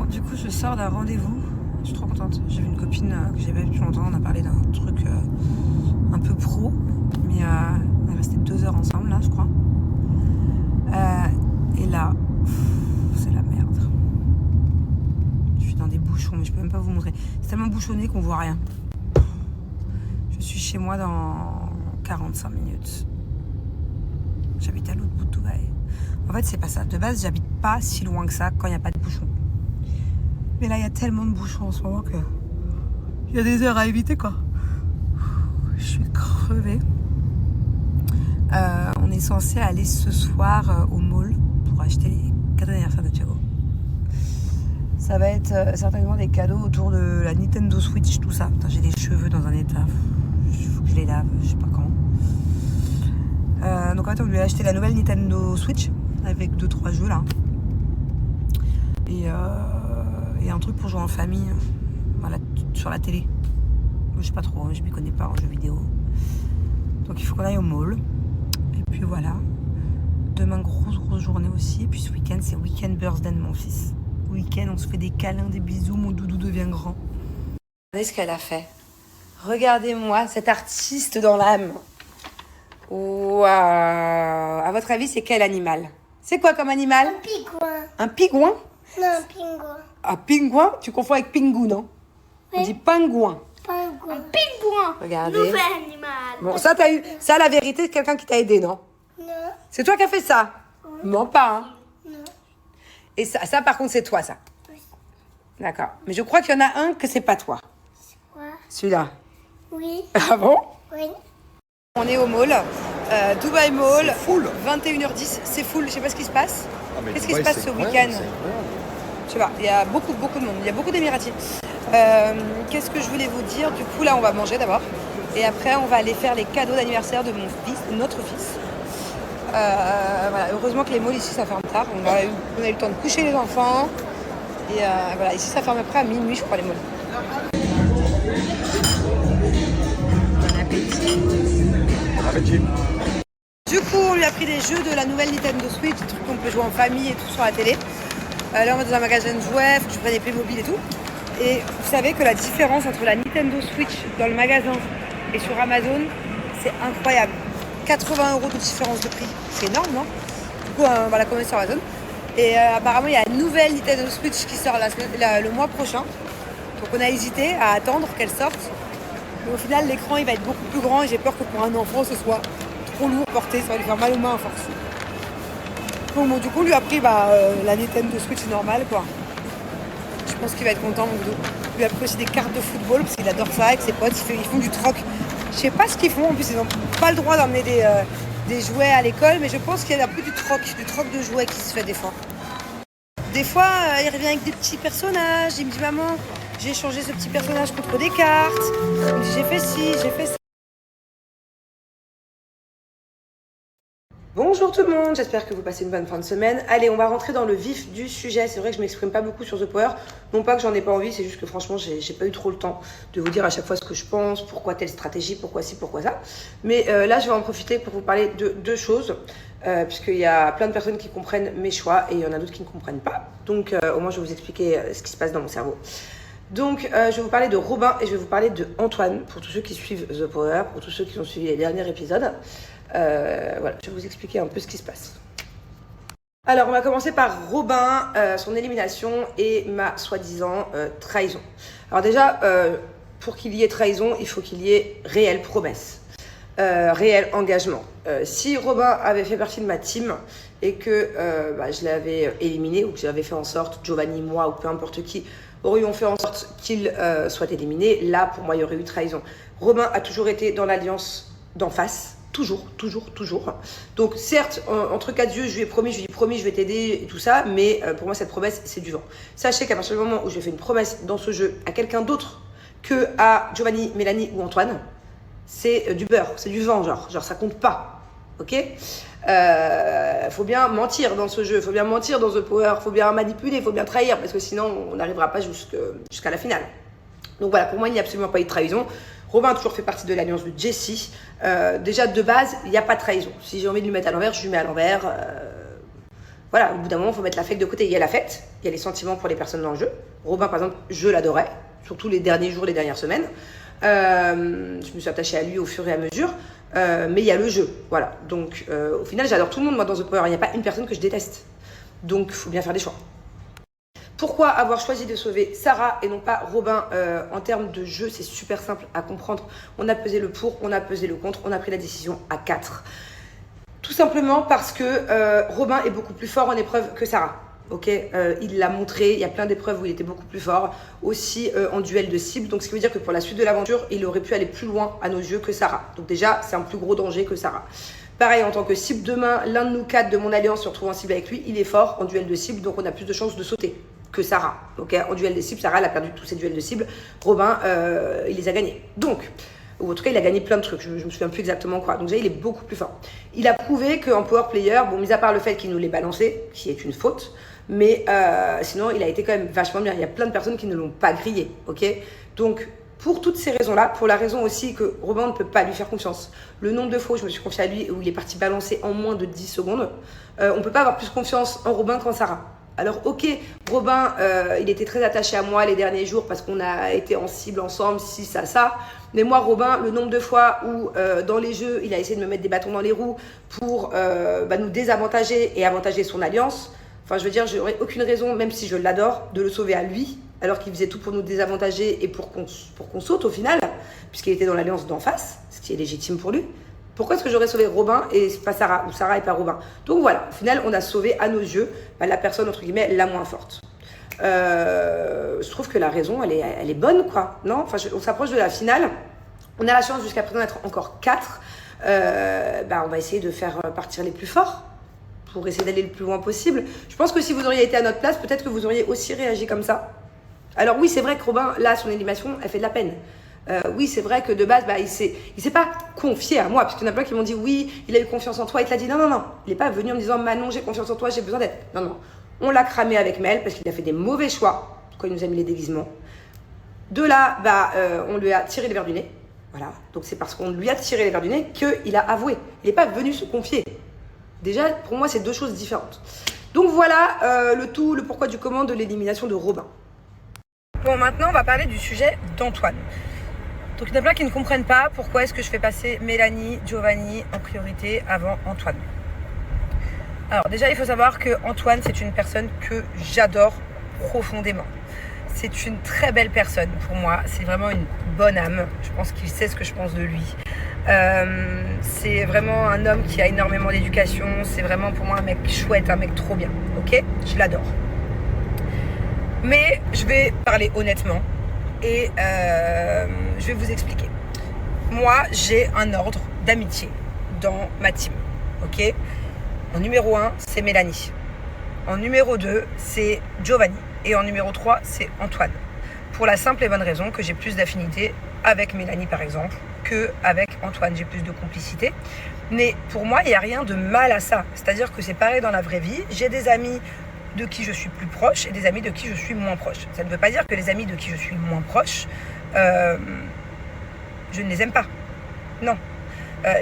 du coup, je sors d'un rendez-vous. Je suis trop contente. J'ai vu une copine que j'avais depuis longtemps. On a parlé d'un truc un peu pro. Mais on est resté 2 heures ensemble, là, je crois. Et là, c'est la merde. Je suis dans des bouchons, mais je peux même pas vous montrer. C'est tellement bouchonné qu'on voit rien. Je suis chez moi dans 45 minutes. J'habite à l'autre bout de Dubaï. En fait, c'est pas ça. De base, j'habite pas si loin que ça quand il n'y a pas de bouchons. Mais là, il y a tellement de bouchons en ce moment que il y a des heures à éviter, quoi. Je suis crevée. On est censé aller ce soir au mall pour acheter les cadeaux d'anniversaire de Thiago. Ça va être certainement des cadeaux autour de la Nintendo Switch, tout ça. Putain, j'ai des cheveux dans un état. Il faut que je les lave, je sais pas quand. Donc en fait, on lui a acheté la nouvelle Nintendo Switch avec 2-3 jeux là. Et un truc pour jouer en famille, voilà, sur la télé. Je sais pas trop, je m'y connais pas en jeux vidéo. Donc il faut qu'on aille au mall. Et puis voilà. Demain, grosse journée aussi. Et puis ce week-end, c'est week-end birthday de mon fils. Week-end, on se fait des câlins, des bisous, mon doudou devient grand. Regardez ce qu'elle a fait. Regardez-moi, cet artiste dans l'âme. Waouh! À votre avis, c'est quel animal? C'est quoi comme animal? Un pingouin. Un pingouin? Non, un pingouin. Un pingouin? Tu confonds avec pingou, non? Oui. On dit pingouin. Pingouin. Un pingouin. Regardez. Nouvel animal. Bon, ça, t'as eu. Ça, la vérité, c'est quelqu'un qui t'a aidé, non? Non. C'est toi qui as fait ça? Mens pas, hein? Non. Et ça, par contre, c'est toi, ça? Oui. D'accord. Mais je crois qu'il y en a un que c'est pas toi. Quoi? Celui-là. Oui. Ah bon? Oui. On est au mall. Dubai Mall. C'est full. 21h10. C'est full. Je sais pas ce qui se passe. Ah, mais Qu'est-ce qui se Dubaï, passe c'est ce incroyable, week-end? c'est incroyable. Je sais pas. Il y a beaucoup de monde. Il y a beaucoup d'Émiratis. Qu'est-ce que je voulais vous dire? Du coup, là, on va manger d'abord. Et après, on va aller faire les cadeaux d'anniversaire de mon fils, de notre fils. Voilà. Heureusement que les malls ici, ça ferme tard. On a eu le temps de coucher les enfants. Et voilà. Ici, ça ferme après à minuit, je crois, les malls. Bon appétit. Bon appétit. Du coup, on lui a pris des jeux de la nouvelle Nintendo Switch, des trucs qu'on peut jouer en famille et tout sur la télé. Là, on va dans un magasin de jouets, faut que je prenne des Playmobil et tout. Et vous savez que la différence entre la Nintendo Switch dans le magasin et sur Amazon, c'est incroyable. 80 € de différence de prix. C'est énorme, non? Du coup, on va la commander sur Amazon. Et apparemment, il y a une nouvelle Nintendo Switch qui sort le mois prochain. Donc, on a hésité à attendre qu'elle sorte. Mais au final, l'écran, il va être beaucoup plus grand et j'ai peur que pour un enfant, ce soit trop lourd porté, ça va lui faire mal aux mains à force. Donc bon, du coup, on lui a pris la Nintendo Switch normale, quoi. Je pense qu'il va être content, mon doudou. On lui a pris aussi des cartes de football, parce qu'il adore ça avec ses potes, ils font du troc. Je sais pas ce qu'ils font, en plus, ils n'ont pas le droit d'emmener des jouets à l'école, mais je pense qu'il y a un peu du troc de jouets qui se fait des fois. Des fois, il revient avec des petits personnages, il me dit « Maman, j'ai changé ce petit personnage contre des cartes. » Il me dit « J'ai fait ci, j'ai fait ça. » Bonjour tout le monde, j'espère que vous passez une bonne fin de semaine. Allez, on va rentrer dans le vif du sujet. C'est vrai que je m'exprime pas beaucoup sur The Power. Non pas que j'en ai pas envie, c'est juste que franchement, j'ai pas eu trop le temps de vous dire à chaque fois ce que je pense, pourquoi telle stratégie, pourquoi ci, pourquoi ça. Mais là, je vais en profiter pour vous parler de 2 choses. Puisqu'il y a plein de personnes qui comprennent mes choix et il y en a d'autres qui ne comprennent pas. Donc, au moins, je vais vous expliquer ce qui se passe dans mon cerveau. Donc, je vais vous parler de Robin et je vais vous parler de Antoine, pour tous ceux qui suivent The Power, pour tous ceux qui ont suivi les derniers épisodes. Voilà, je vais vous expliquer un peu ce qui se passe. Alors, on va commencer par Robin, son élimination et ma soi-disant trahison. Alors déjà, pour qu'il y ait trahison, il faut qu'il y ait réelle promesse, réel engagement. Si Robin avait fait partie de ma team et que je l'avais éliminé ou que j'avais fait en sorte, Giovanni, moi ou peu importe qui, aurions fait en sorte qu'il soit éliminé, là, pour moi, il y aurait eu trahison. Robin a toujours été dans l'alliance d'en face. Toujours. Donc certes, entre 4 yeux, je lui ai promis, je vais t'aider et tout ça, mais pour moi cette promesse, c'est du vent. Sachez qu'à partir du moment où je fais une promesse dans ce jeu à quelqu'un d'autre que à Giovanni, Mélanie ou Antoine, c'est du beurre, c'est du vent, genre ça compte pas, ok? Faut bien mentir dans ce jeu, faut bien mentir dans The Power, faut bien manipuler, faut bien trahir, parce que sinon on n'arrivera pas jusqu'à la finale. Donc voilà, pour moi il n'y a absolument pas eu de trahison. Robin a toujours fait partie de l'alliance de Jessie. Déjà, de base, il n'y a pas de trahison. Si j'ai envie de lui mettre à l'envers, je lui mets à l'envers. Voilà, au bout d'un moment, il faut mettre l'affect de côté. Il y a l'affect, il y a les sentiments pour les personnes dans le jeu. Robin, par exemple, je l'adorais, surtout les derniers jours, les dernières semaines. Je me suis attachée à lui au fur et à mesure. Mais il y a le jeu, voilà. Donc, au final, j'adore tout le monde, moi, dans The Power. Il n'y a pas une personne que je déteste. Donc, il faut bien faire des choix. Pourquoi avoir choisi de sauver Sarah et non pas Robin en termes de jeu? C'est super simple à comprendre. On a pesé le pour, on a pesé le contre, on a pris la décision à 4. Tout simplement parce que Robin est beaucoup plus fort en épreuve que Sarah. Ok, il l'a montré, il y a plein d'épreuves où il était beaucoup plus fort, aussi en duel de cible. Donc ce qui veut dire que pour la suite de l'aventure, il aurait pu aller plus loin à nos yeux que Sarah. Donc déjà, c'est un plus gros danger que Sarah. Pareil, en tant que cible demain, l'un de nous quatre de mon alliance se retrouve en cible avec lui, il est fort en duel de cible, donc on a plus de chances de sauter que Sarah. Ok, en duel de cible, Sarah elle a perdu tous ses duels de cible, Robin, il les a gagnés. Donc, ou en tout cas, il a gagné plein de trucs, je me souviens plus exactement quoi. Donc déjà, il est beaucoup plus fort. Il a prouvé qu'en power player, bon, mis à part le fait qu'il nous l'ait balancé, qui est une faute, mais sinon, il a été quand même vachement bien. Il y a plein de personnes qui ne l'ont pas grillé, ok? Donc, pour toutes ces raisons-là, pour la raison aussi que Robin ne peut pas lui faire confiance. Le nombre de fois où je me suis confiée à lui, où il est parti balancer en moins de 10 secondes, on ne peut pas avoir plus confiance en Robin qu'en Sarah. Alors ok, Robin, il était très attaché à moi les derniers jours parce qu'on a été en cible ensemble, ci, ça. Mais moi, Robin, le nombre de fois où dans les jeux, il a essayé de me mettre des bâtons dans les roues pour nous désavantager et avantager son alliance. Enfin, je veux dire, j'aurais aucune raison, même si je l'adore, de le sauver à lui, alors qu'il faisait tout pour nous désavantager et pour qu'on saute au final, puisqu'il était dans l'alliance d'en face, ce qui est légitime pour lui. Pourquoi est-ce que j'aurais sauvé Robin et pas Sarah, ou Sarah et pas Robin? Donc voilà, au final, on a sauvé à nos yeux la personne, entre guillemets, la moins forte. Je trouve que la raison, elle est bonne, quoi. Non, enfin, on s'approche de la finale. On a la chance jusqu'à présent d'être encore 4. On va essayer de faire partir les plus forts pour essayer d'aller le plus loin possible. Je pense que si vous auriez été à notre place, peut-être que vous auriez aussi réagi comme ça. Alors oui, c'est vrai que Robin, là, son élimination, elle fait de la peine. Oui, c'est vrai que de base, il s'est pas confié à moi, parce qu'il y en a plein qui m'ont dit oui, il a eu confiance en toi, il te l'a dit non, il n'est pas venu en me disant Manon, j'ai confiance en toi, j'ai besoin d'aide. Non, on l'a cramé avec Mel parce qu'il a fait des mauvais choix quand il nous a mis les déguisements. De là, on lui a tiré les verres du nez. Voilà, donc c'est parce qu'on lui a tiré les verres du nez qu'il a avoué. Il n'est pas venu se confier. Déjà, pour moi, c'est deux choses différentes. Donc voilà le pourquoi du comment de l'élimination de Robin. Bon, maintenant, on va parler du sujet d'Antoine. Donc il y en a plein qui ne comprennent pas pourquoi est-ce que je fais passer Mélanie, Giovanni en priorité avant Antoine. Alors déjà, il faut savoir que Antoine, c'est une personne que j'adore profondément. C'est une très belle personne pour moi. C'est vraiment une bonne âme. Je pense qu'il sait ce que je pense de lui. C'est vraiment un homme qui a énormément d'éducation. C'est vraiment pour moi un mec chouette, un mec trop bien. Ok? Je l'adore. Mais je vais parler honnêtement et je vais vous expliquer. Moi, j'ai un ordre d'amitié dans ma team. Ok? En numéro 1, c'est Mélanie. En numéro 2, c'est Giovanni. Et en numéro 3, c'est Antoine. Pour la simple et bonne raison que j'ai plus d'affinité avec Mélanie, par exemple, qu'avec Antoine. J'ai plus de complicité. Mais pour moi, il n'y a rien de mal à ça. C'est-à-dire que c'est pareil dans la vraie vie. J'ai des amis de qui je suis plus proche et des amis de qui je suis moins proche. Ça ne veut pas dire que les amis de qui je suis moins proche, je ne les aime pas. Non.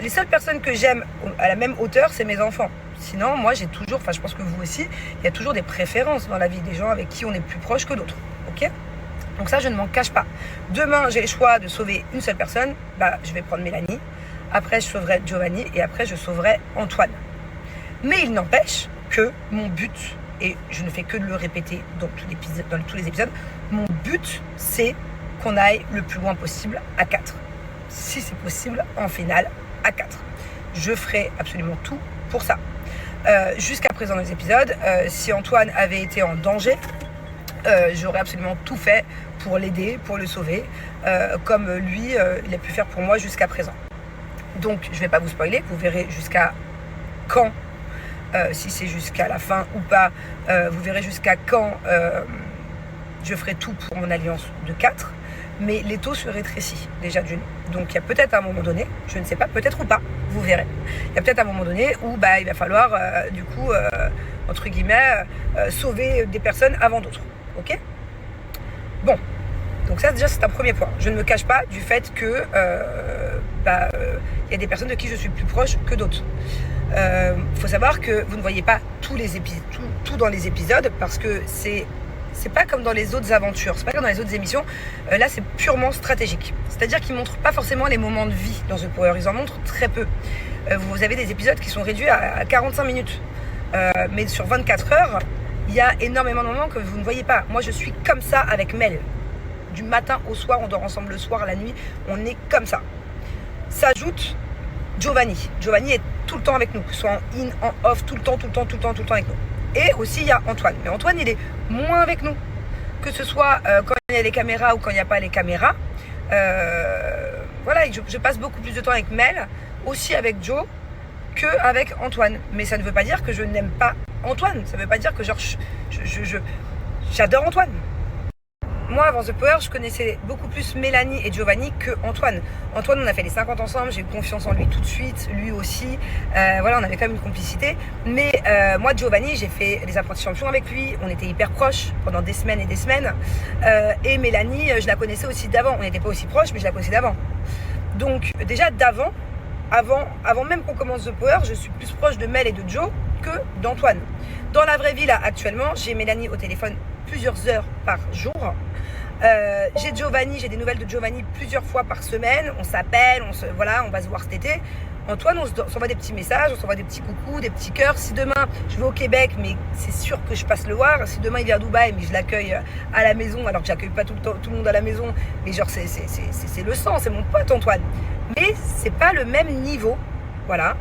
Les seules personnes que j'aime à la même hauteur, c'est mes enfants. Sinon, moi, j'ai toujours, je pense que vous aussi, il y a toujours des préférences dans la vie des gens avec qui on est plus proche que d'autres. Ok ? Donc ça, je ne m'en cache pas. Demain, j'ai le choix de sauver une seule personne. Je vais prendre Mélanie. Après, je sauverai Giovanni. Et après, je sauverai Antoine. Mais il n'empêche que mon but, et je ne fais que de le répéter dans tous les épisodes, mon but, c'est qu'on aille le plus loin possible à 4. Si c'est possible, en finale, à 4. Je ferai absolument tout pour ça. Jusqu'à présent dans les épisodes, si Antoine avait été en danger, j'aurais absolument tout fait pour l'aider, pour le sauver, comme lui, il a pu faire pour moi jusqu'à présent. Donc, je ne vais pas vous spoiler, vous verrez jusqu'à quand, si c'est jusqu'à la fin ou pas, vous verrez jusqu'à quand je ferai tout pour mon alliance de 4. Mais l'étau se rétrécit déjà d'une. Donc il y a peut-être un moment donné, je ne sais pas, peut-être ou pas, vous verrez. Il y a peut-être un moment donné où il va falloir, entre guillemets, sauver des personnes avant d'autres. Ok ? Bon, donc ça déjà c'est un premier point. Je ne me cache pas du fait que y a des personnes de qui je suis plus proche que d'autres. Faut savoir que vous ne voyez pas tout dans les épisodes parce que c'est pas comme dans les autres aventures, c'est pas comme dans les autres émissions. Là, c'est purement stratégique. C'est-à-dire qu'ils montrent pas forcément les moments de vie dans The Power, ils en montrent très peu. Vous avez des épisodes qui sont réduits à 45 minutes. Mais sur 24 heures, il y a énormément de moments que vous ne voyez pas. Moi, je suis comme ça avec Mel. Du matin au soir, on dort ensemble le soir, la nuit, on est comme ça. S'ajoute Giovanni. Giovanni est tout le temps avec nous, que ce soit en in, en off, tout le temps avec nous. Et aussi, il y a Antoine. Mais Antoine, il est moins avec nous. Que ce soit quand il y a les caméras ou quand il n'y a pas les caméras. Voilà, je passe beaucoup plus de temps avec Mel, aussi avec Joe, qu'avec Antoine. Mais ça ne veut pas dire que je n'aime pas Antoine. Ça ne veut pas dire que genre j'adore Antoine. Moi, avant The Power, je connaissais beaucoup plus Mélanie et Giovanni que Antoine. Antoine, on a fait les 50 ensemble, j'ai eu confiance en lui tout de suite, lui aussi. Voilà, on avait quand même une complicité. Mais moi, Giovanni, j'ai fait les apprentis champions avec lui. On était hyper proches pendant des semaines et des semaines. Et Mélanie, je la connaissais aussi d'avant. On n'était pas aussi proches, mais je la connaissais d'avant. Donc, déjà d'avant, avant même qu'on commence The Power, je suis plus proche de Mel et de Joe que d'Antoine. Dans la vraie vie, là, actuellement, j'ai Mélanie au téléphone plusieurs heures par jour. J'ai Giovanni, j'ai des nouvelles de Giovanni plusieurs fois par semaine. On s'appelle, on va se voir cet été. Antoine, on s'envoie des petits messages, on s'envoie des petits coucous, des petits cœurs. Si demain je vais au Québec, mais c'est sûr que je passe le voir. Si demain il vient à Dubaï, mais je l'accueille à la maison, alors que j'accueille pas tout le monde à la maison, mais genre c'est le sang, c'est mon pote Antoine. Mais c'est pas le même niveau, voilà,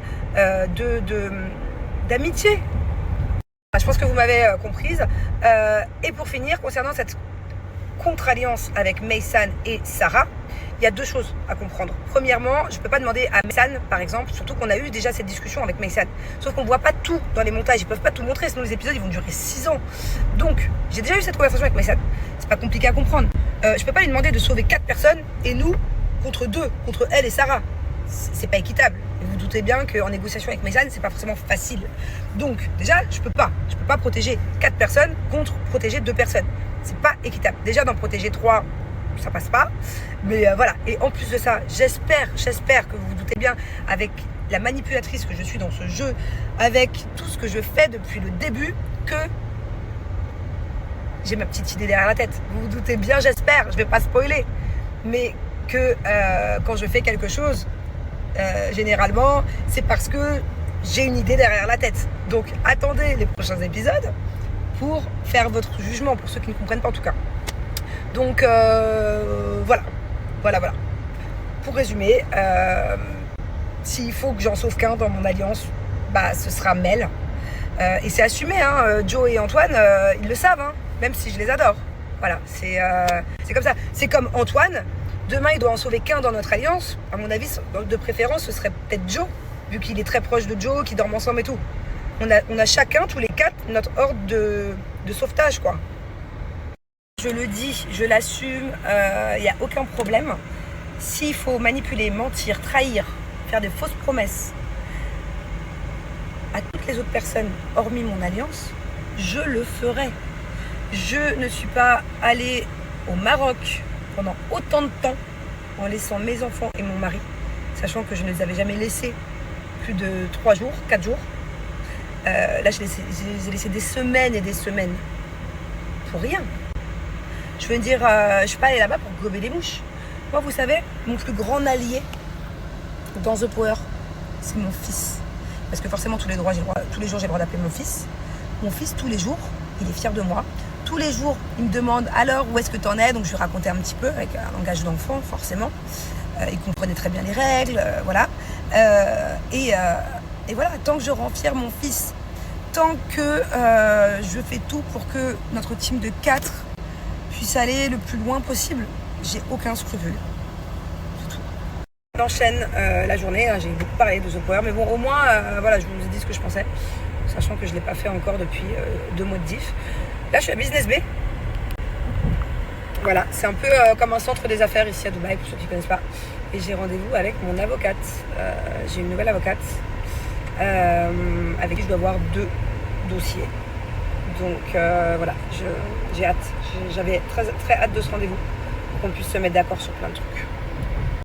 d'amitié. Je pense que vous m'avez comprise. Et pour finir, concernant cette contre-alliance avec Mason et Sarah, il y a deux choses à comprendre. Premièrement, je ne peux pas demander à Mason, par exemple, surtout qu'on a eu déjà cette discussion avec Mason. Sauf qu'on ne voit pas tout dans les montages, ils ne peuvent pas tout montrer, sinon les épisodes ils vont durer 6 ans. Donc, j'ai déjà eu cette conversation avec Mason. C'est pas compliqué à comprendre. Je ne peux pas lui demander de sauver 4 personnes et nous contre 2, contre elle et Sarah. C'est pas équitable. Et vous doutez bien qu'en négociation avec Mason, c'est pas forcément facile. Donc, déjà, je peux pas protéger 4 personnes contre protéger 2 personnes. C'est pas équitable. Déjà, d'en protéger 3, ça passe pas. Mais voilà. Et en plus de ça, j'espère que vous vous doutez bien, avec la manipulatrice que je suis dans ce jeu, avec tout ce que je fais depuis le début, que j'ai ma petite idée derrière la tête. Vous vous doutez bien, j'espère, je vais pas spoiler, mais que quand je fais quelque chose, généralement, c'est parce que j'ai une idée derrière la tête. Donc, attendez les prochains épisodes pour faire votre jugement, pour ceux qui ne comprennent pas en tout cas. Donc, voilà. Pour résumer, s'il faut que j'en sauve qu'un dans mon alliance, bah, ce sera Mel. Et c'est assumé, hein, Joe et Antoine, ils le savent, hein, même si je les adore. Voilà, c'est comme ça. C'est comme Antoine, demain il doit en sauver qu'un dans notre alliance. À mon avis, de préférence, ce serait peut-être Joe, vu qu'il est très proche de Joe, qu'ils dorment ensemble et tout. On a chacun, tous les 4, notre ordre de sauvetage, quoi. Je le dis, je l'assume, il n'y a aucun problème. S'il faut manipuler, mentir, trahir, faire des fausses promesses à toutes les autres personnes, hormis mon alliance, je le ferai. Je ne suis pas allée au Maroc pendant autant de temps en laissant mes enfants et mon mari, sachant que je ne les avais jamais laissés plus de 3 jours, 4 jours. Là, je les ai laissés des semaines et des semaines pour rien. Je veux dire, je ne suis pas allée là-bas pour gober des mouches. Moi, vous savez, mon plus grand allié dans The Power, c'est mon fils. Parce que forcément, tous les jours, j'ai le droit d'appeler mon fils. Mon fils, tous les jours, il est fier de moi. Tous les jours, il me demande alors où est-ce que tu en es. Donc, je lui racontais un petit peu avec un langage d'enfant, forcément. Il comprenait très bien les règles, voilà. Et voilà, tant que je rends fier mon fils, tant que je fais tout pour que notre team de 4 puisse aller le plus loin possible, j'ai aucun scrupule. C'est tout. On enchaîne la journée, hein, j'ai beaucoup parlé de The Power, mais bon, au moins, voilà, je vous ai dit ce que je pensais, sachant que je ne l'ai pas fait encore depuis 2 mois de diff. Là, je suis à Business Bay. Voilà, c'est un peu comme un centre des affaires ici à Dubaï, pour ceux qui ne connaissent pas. Et j'ai rendez-vous avec mon avocate. J'ai une nouvelle avocate avec qui je dois avoir 2 dossiers. Donc voilà, j'ai hâte. J'avais très, très hâte de ce rendez-vous pour qu'on puisse se mettre d'accord sur plein de trucs.